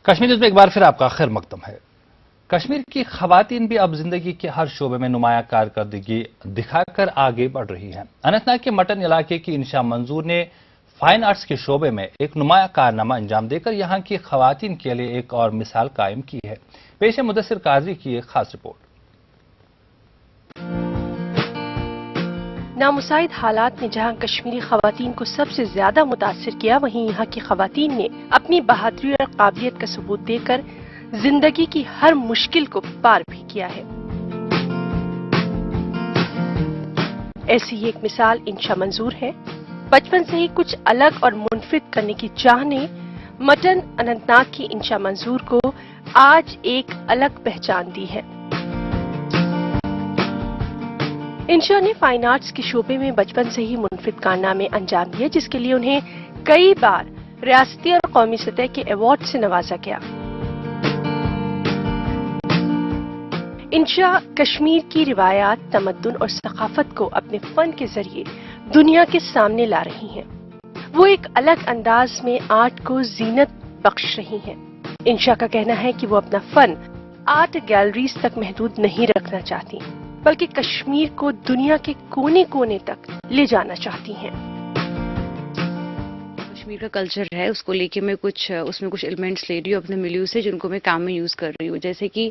Kashmir news میں ایک بار پھر آپ کا خیر مقدم ہے۔ کشمیر کی خواتین بھی اب زندگی کے ہر شعبے میں نمایاں کارکردگی دکھا کر آگے بڑھ رہی ہیں۔ اننت ناگ کے مٹن علاقے کی انشا منظور نے فائن آرٹس کے شعبے میں ایک نمایاں کارنامہ انجام دے کر یہاں کی خواتین کے لیے ایک اور مثال قائم کی ہے۔ پیش ہے مدثر قاضی کی ایک خاص رپورٹ۔ نامساعد حالات نے جہاں کشمیری خواتین کو سب سے زیادہ متاثر کیا، وہیں یہاں کی خواتین نے اپنی بہادری اور قابلیت کا ثبوت دے کر زندگی کی ہر مشکل کو پار بھی کیا ہے۔ ایسی ہی ایک مثال انشا منظور ہے۔ بچپن سے ہی کچھ الگ اور منفرد کرنے کی چاہ نے مٹن اننت ناگ کی انشا منظور کو آج ایک الگ پہچان دی ہے۔ انشا نے فائن آرٹس کے شعبے میں بچپن سے ہی منفرد کارنامے انجام دیے، جس کے لیے انہیں کئی بار ریاستی اور قومی سطح کے ایوارڈ سے نوازا گیا۔ انشا کشمیر کی روایات، تمدن اور ثقافت کو اپنے فن کے ذریعے دنیا کے سامنے لا رہی ہیں۔ وہ ایک الگ انداز میں آرٹ کو زینت بخش رہی ہیں۔ انشا کا کہنا ہے کہ وہ اپنا فن آرٹ گیلریز تک محدود نہیں رکھنا چاہتی، بلکہ کشمیر کو دنیا کے کونے کونے تک لے جانا چاہتی ہیں۔ کشمیر کا کلچر ہے، اس کو لے کے میں اس میں کچھ ایلیمنٹس لے رہی ہوں اپنے ملیو سے، جن کو میں کام میں یوز کر رہی ہوں۔ جیسے کہ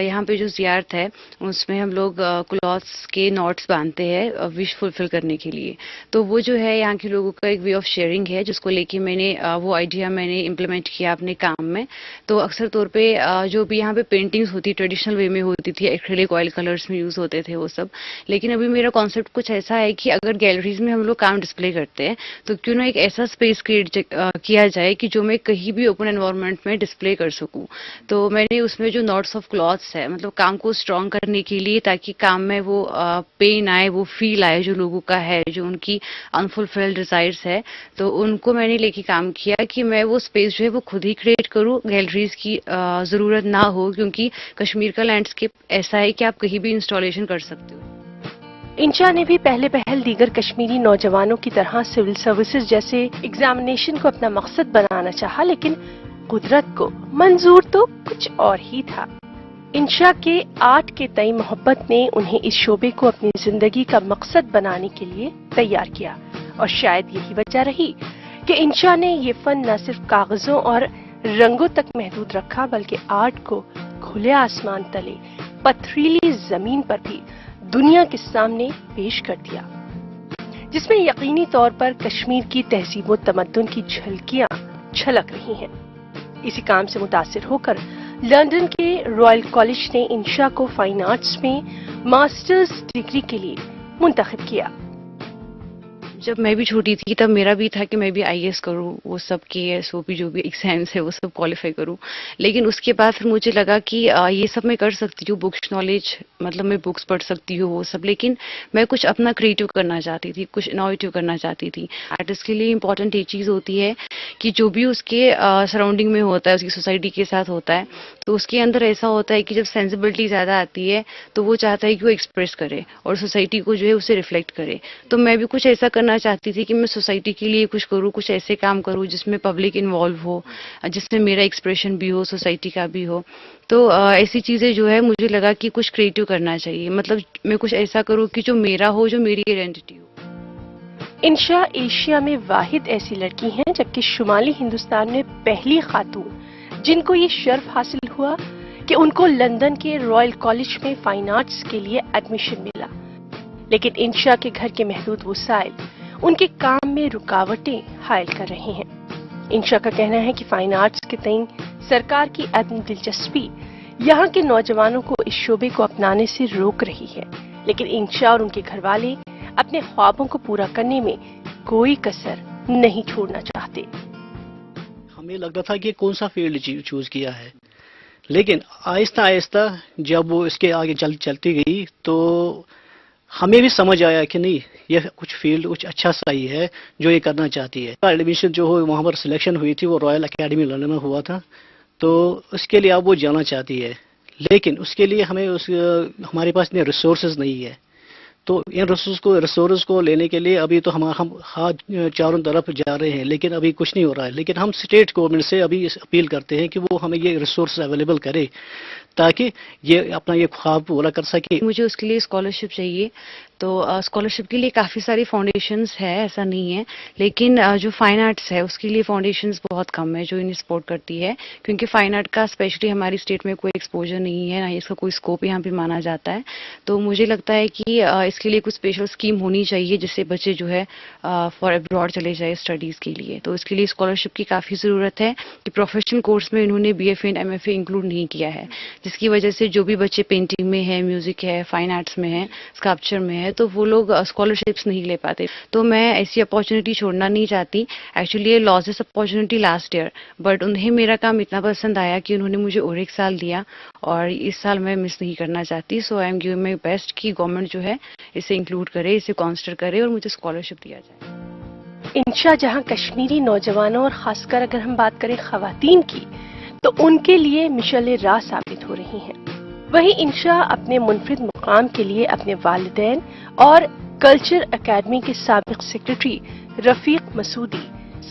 یہاں پہ جو زیارت ہے اس میں ہم لوگ کلوتھس کے نوٹس باندھتے ہیں وش فلفل کرنے کے لیے، تو وہ جو ہے یہاں کے لوگوں کا ایک وے آف شیئرنگ ہے، جس کو لے کے میں نے وہ آئیڈیا میں نے امپلیمنٹ کیا اپنے کام میں۔ تو اکثر طور پہ جو بھی یہاں پہ پینٹنگز ہوتی ٹریڈیشنل وے میں ہوتی تھی، ایکریلک آئل کلرز میں یوز ہوتے تھے وہ سب، لیکن ابھی میرا کانسیپٹ کچھ ایسا ہے کہ اگر گیلریز میں ہم لوگ کام ڈسپلے کرتے ہیں تو کیوں نہ ایک ایسا اسپیس کریٹ کیا جائے کہ جو میں کہیں بھی اوپن انوائرمنٹ میں ڈسپلے کر سکوں۔ تو میں نے اس میں جو نوٹس آف کلوتھس ہے، مطلب کام کو اسٹرانگ کرنے کے لیے، تاکہ کام میں وہ پین آئے، وہ فیل آئے جو لوگوں کا ہے، جو ان کی انفلفلڈ ڈیزائرز ہے، تو ان کو میں نے لے کے کام کیا کہ میں وہ اسپیس جو ہے وہ خود ہی کریٹ کروں، گیلریز کی ضرورت نہ ہو، کیونکہ کشمیر کا لینڈسکیپ ایسا ہے کہ آپ کہیں بھی انسٹالیشن کر سکتے ہو۔ انشا نے بھی پہلے دیگر کشمیری نوجوانوں کی طرح سول سروسز جیسے ایگزامینیشن کو اپنا مقصد بنانا چاہا، لیکن قدرت کو منظور تو کچھ اور ہی تھا۔ انشا کے آرٹ کے تئیں محبت نے انہیں اس شعبے کو اپنی زندگی کا مقصد بنانے کے لیے تیار کیا، اور شاید یہی وجہ رہی کہ انشا نے یہ فن نہ صرف کاغذوں اور رنگوں تک محدود رکھا، بلکہ آرٹ کو کھلے آسمان تلے، پتھریلی زمین پر بھی دنیا کے سامنے پیش کر دیا، جس میں یقینی طور پر کشمیر کی تہذیب و تمدن کی جھلکیاں چھلک رہی ہیں۔ اسی کام سے متاثر ہو کر لندن کے رائل کالج نے انشا کو فائن آرٹس میں ماسٹرز ڈگری کے لیے منتخب کیا۔ جب میں بھی چھوٹی تھی تب میرا بھی تھا کہ میں بھی آئی ایس کروں، وہ سب کے ایس او پی جو بھی ایگزامس ہے وہ سب کوالیفائی کروں، لیکن اس کے بعد پھر مجھے لگا کہ یہ سب میں کر سکتی ہوں، بکس نالج، مطلب میں بکس پڑھ سکتی ہوں وہ سب، لیکن میں کچھ اپنا کریٹو کرنا چاہتی تھی، کچھ انوویٹو کرنا چاہتی تھی۔ آرٹسٹ کے لیے امپورٹنٹ یہ چیز ہوتی ہے کہ جو بھی اس کے سراؤنڈنگ میں ہوتا ہے، اس کی سوسائٹی کے ساتھ ہوتا ہے، تو اس کے اندر ایسا ہوتا ہے کہ جب سینسیبلٹی زیادہ آتی ہے تو وہ چاہتا ہے کہ وہ ایکسپریس کرے اور سوسائٹی کو جو ہے اسے ریفلیکٹ کرے۔ تو میں بھی کچھ ایسا کرنا چاہتی تھی کہ میں سوسائٹی کے لیے کچھ کروں، کچھ ایسے کام کروں جس میں پبلک انوالو ہو، جس میں میرا ایکسپریشن بھی ہو، سوسائٹی کا بھی ہو۔ تو ایسی چیزیں جو ہے مجھے لگا کہ کچھ کریٹو کرنا چاہیے، مطلب میں کچھ ایسا کروں کہ جو میرا ہو، جو میری آئیڈینٹی ہو۔ انشا ایشیا میں واحد ایسی لڑکی ہیں، جبکہ شمالی ہندوستان میں پہلی خاتون جن کو یہ شرف حاصل ہوا کہ ان کو لندن کے رائل کالج میں فائن آرٹس کے لیے ایڈمیشن ملا۔ لیکن انشا کے گھر کے محدود وسائل ان کے کام میں رکاوٹیں حائل کر رہے ہیں۔ انشا کا کہنا ہے کہ فائن آرٹس کے تئیں سرکار کی عدم دلچسپی یہاں کے نوجوانوں کو اس شعبے کو اپنانے سے روک رہی ہے، لیکن انشا اور ان کے گھر والے اپنے خوابوں کو پورا کرنے میں کوئی کسر نہیں چھوڑنا چاہتے۔ ہمیں لگتا تھا کہ کون سا فیلڈ چوز کیا ہے، لیکن آہستہ آہستہ جب وہ اس کے آگے چلتی گئی تو ہمیں بھی سمجھ آیا کہ نہیں، یہ کچھ فیلڈ کچھ اچھا سا ہی ہے جو یہ کرنا چاہتی ہے۔ ایڈمیشن جو وہاں پر سلیکشن ہوئی تھی وہ رائل اکیڈمی لندن میں ہوا تھا، تو اس کے لیے اب وہ جانا چاہتی ہے، لیکن اس کے لیے ہمارے پاس اتنے ریسورسز نہیں ہے، تو ان ریسورس کو لینے کے لیے ابھی تو ہم ہاتھ چاروں طرف جا رہے ہیں، لیکن ابھی کچھ نہیں ہو رہا ہے. لیکن ہم اسٹیٹ گورنمنٹ سے ابھی اپیل کرتے ہیں کہ وہ ہمیں یہ ریسورس اویلیبل کرے تاکہ یہ اپنا یہ خواب پورا کر سکے. مجھے اس کے لیے اسکالرشپ چاہیے، تو اسکالرشپ کے لیے کافی ساری فاؤنڈیشنز ہے، ایسا نہیں ہے، لیکن جو فائن آرٹس ہے اس کے لیے فاؤنڈیشنز بہت کم ہے جو انہیں سپورٹ کرتی ہے، کیونکہ فائن آرٹ کا اسپیشلی ہماری اسٹیٹ میں کوئی ایکسپوجر نہیں ہے، نہ ہی اس کا کوئی اسکوپ یہاں پہ مانا جاتا ہے. تو مجھے لگتا ہے کہ اس کے لیے کچھ اسپیشل اسکیم ہونی چاہیے جس سے بچے جو ہے فار ابراڈ چلے جائے اسٹڈیز کے لیے. تو اس کے لیے اسکالرشپ کی کافی ضرورت ہے کہ پروفیشنل کورس میں انہوں نے B F A and M F A include نہیں کیا ہے، جس کی وجہ سے جو بھی بچے پینٹنگ میں ہے، میوزک ہے، فائن آرٹس میں ہے، اسکلپچر میں ہے، تو وہ لوگ اسکالرشپس نہیں لے پاتے. تو میں ایسی اپارچونیٹی چھوڑنا نہیں چاہتی. ایکچولی یہ last opportunity last year, but انہیں میرا کام اتنا پسند آیا کہ انہوں نے مجھے اور ایک سال دیا، اور اس سال میں مس نہیں کرنا چاہتی. So I am giving my best کہ گورنمنٹ جو ہے اسے انکلوڈ کرے، اسے کانسیڈر کرے اور مجھے اسکالرشپ دیا جائے. انشا جہاں کشمیری نوجوانوں اور خاص کر اگر ہم بات کریں خواتین کی تو ان کے لیے مشعل راہ ثابت ہو رہی ہیں، وہیں انشا اپنے منفرد مقام کے لیے اپنے والدین اور کلچر اکیڈمی کے سابق سیکرٹری رفیق مسعودی